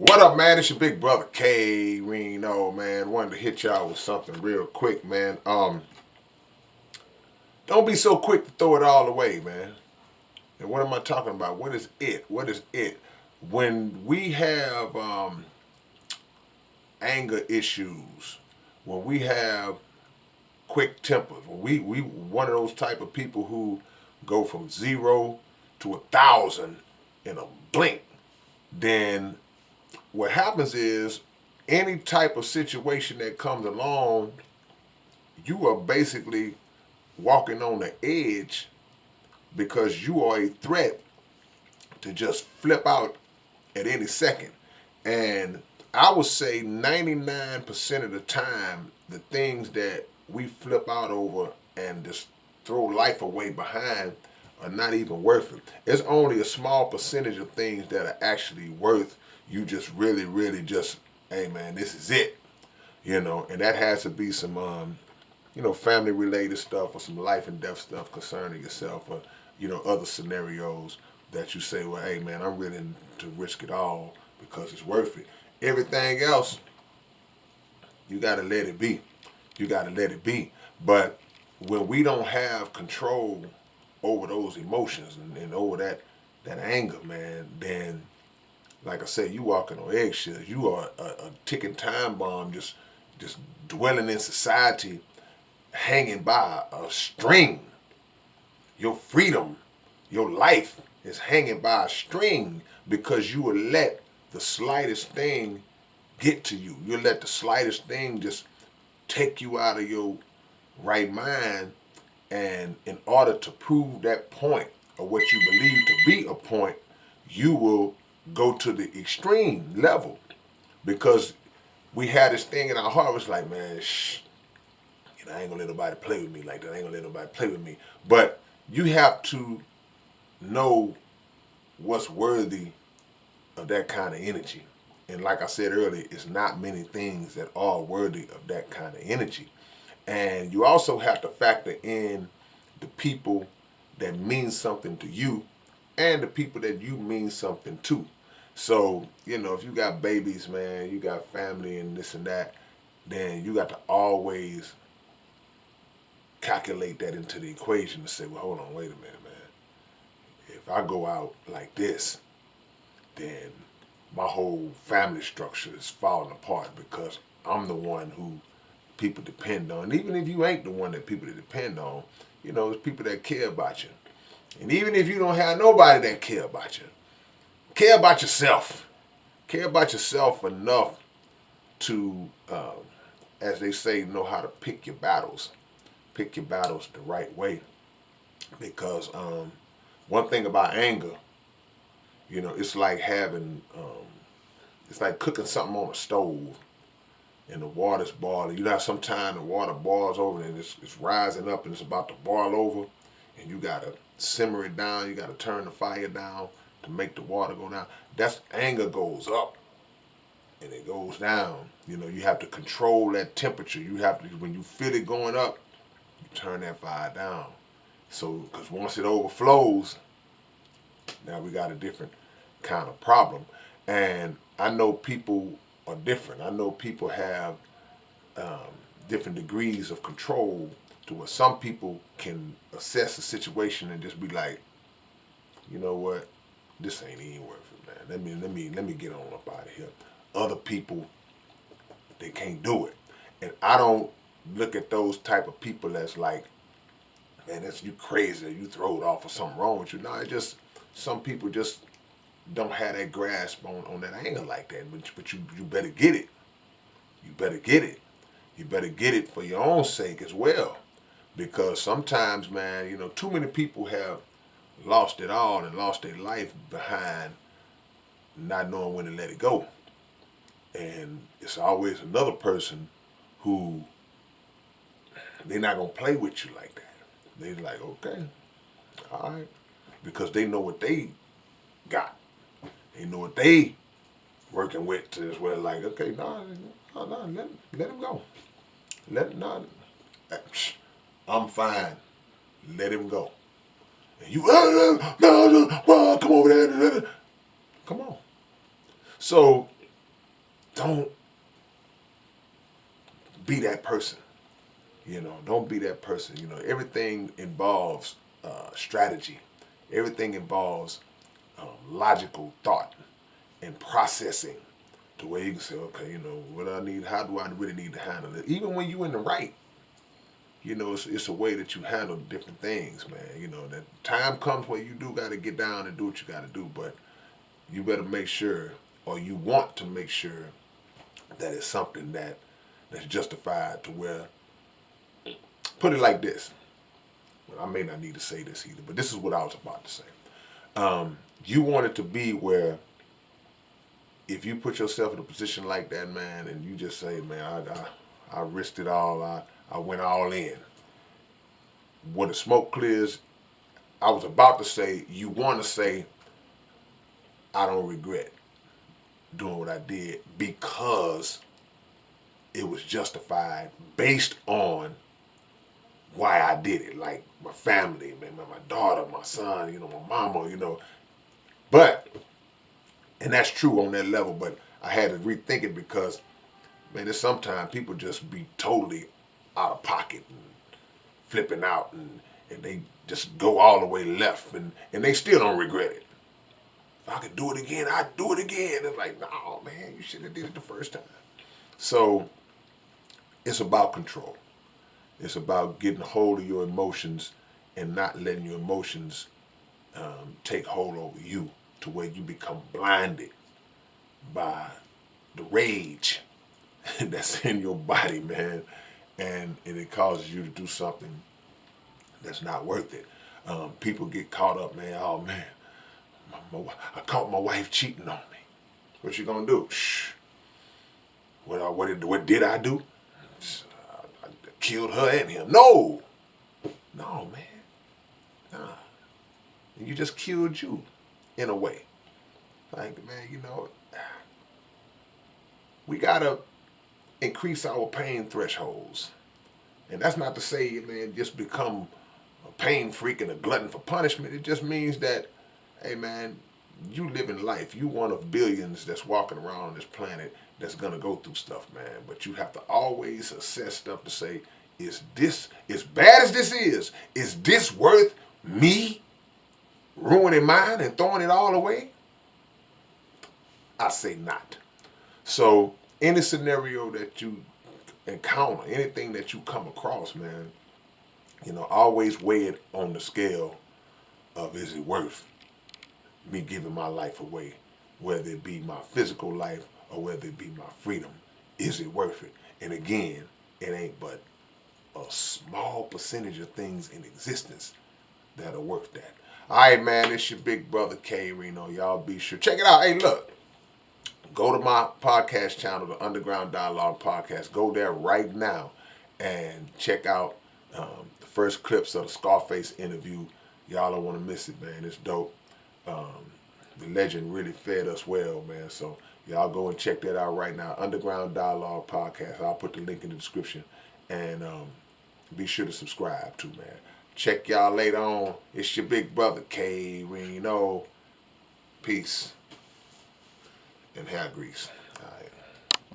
What up, man? It's your big brother K-Rino, man. Wanted to hit y'all with something real quick, man. Don't be so quick to throw it all away, man. And what am I talking about? What is it? What is it? When we have anger issues, when we have quick tempers, when we one of those type of people who go from 0 to 1,000 in a blink, then what happens is any type of situation that comes along, you are basically walking on the edge because you are a threat to just flip out at any second. And I would say 99% of the time, the things that we flip out over and just throw life away behind are not even worth it. It's only a small percentage of things that are actually worth you just really, really just, hey man, this is it. And that has to be some family related stuff or some life and death stuff concerning yourself or, other scenarios that you say, well, hey man, I'm willing to risk it all because it's worth it. Everything else, you got to let it be. You got to let it be. But when we don't have control over those emotions and over that anger, man, then like I said, you walking on eggshells. You are a ticking time bomb, just dwelling in society, hanging by a string. Your freedom, your life is hanging by a string because you will let the slightest thing get to you. You'll let the slightest thing just take you out of your right mind. And in order to prove that point or what you believe to be a point, you will go to the extreme level because we had this thing in our heart. It's like, man, I ain't gonna let nobody play with me like that. I ain't gonna let nobody play with me. But you have to know what's worthy of that kind of energy. And like I said earlier, it's not many things that are worthy of that kind of energy. And you also have to factor in the people that mean something to you and the people that you mean something to. So, if you got babies, man, you got family and this and that, then you got to always calculate that into the equation to say, well, hold on, wait a minute, man. If I go out like this, then my whole family structure is falling apart because I'm the one who people depend on. And even if you ain't the one that people depend on, there's people that care about you. And even if you don't have nobody that care about you, care about yourself. Care about yourself enough to, as they say, know how to pick your battles. Pick your battles the right way. Because one thing about anger, it's like it's like cooking something on a stove and the water's boiling. Sometimes the water boils over and it's rising up and it's about to boil over, and you gotta simmer it down. You gotta turn the fire down to make the water go down. That's anger goes up and it goes down. You have to control that temperature. You have to, when you feel it going up, you turn that fire down. So, because once it overflows, now we got a different kind of problem. And I know people are different. I know people have um, different degrees of control to where some people can assess a situation and just be like, you know what, this ain't even worth it, man. Let me get on up out of here. Other people, they can't do it, and I don't look at those type of people as like, man, that's you crazy. You throw it off or something wrong with you. No, it's just some people just don't have that grasp on that anger like that. But you better get it. You better get it. You better get it for your own sake as well. Because sometimes, man, too many people have lost it all and lost their life behind not knowing when to let it go. And it's always another person who they're not gonna play with you like that. They're like, okay, all right, because they know what they got. They know what they working with to as well. Like, okay, no, let him go. Let no, I'm fine. Let him go. And you, no, come over there. Come on. So don't be that person. Don't be that person. Everything involves strategy. Everything involves logical thought and processing to where you can say, okay, what I need, how do I really need to handle it? Even when you're in the right, it's a way that you handle different things, man. That time comes where you do got to get down and do what you got to do, but you better make sure, or you want to make sure, that it's something that's justified to where, put it like this. Well, I may not need to say this either, but this is what I was about to say. You want it to be where if you put yourself in a position like that, man, and you just say, man, I risked it all, I went all in. When the smoke clears, I was about to say, you want to say, I don't regret doing what I did because it was justified based on why I did it. Like my family, man, my daughter, my son, my mama, But, and that's true on that level, but I had to rethink it because, man, there's sometimes people just be totally out of pocket and flipping out and they just go all the way left and they still don't regret it. If I could do it again, I'd do it again. It's like, no, man, you should have did it the first time. So it's about control. It's about getting a hold of your emotions and not letting your emotions take hold over you to where you become blinded by the rage that's in your body, man, and it causes you to do something that's not worth it. People get caught up, man. Oh man, I caught my wife cheating on me. What you gonna do? Shh. What did I do? I killed her and him. No, man, nah. You just killed you, in a way. Like, man, we gotta increase our pain thresholds. And that's not to say, man, just become a pain freak and a glutton for punishment. It just means that, hey, man, you live in life. You one of billions that's walking around on this planet that's gonna go through stuff, man. But you have to always assess stuff to say, is this, as bad as this is this worth me ruining mine and throwing it all away? I say not. So any scenario that you encounter, anything that you come across, man, always weigh it on the scale of, is it worth me giving my life away, whether it be my physical life or whether it be my freedom? Is it worth it? And again, it ain't but a small percentage of things in existence that are worth that. All right, man, it's your big brother K-Rino. Y'all be sure. Check it out. Hey, look. Go to my podcast channel, the Underground Dialogue Podcast. Go there right now and check out the first clips of the Scarface interview. Y'all don't want to miss it, man. It's dope. The legend really fed us well, man. So y'all go and check that out right now. Underground Dialogue Podcast. I'll put the link in the description. And be sure to subscribe too, man. Check y'all later on. It's your big brother, K-Rino. Peace and hair grease. All right.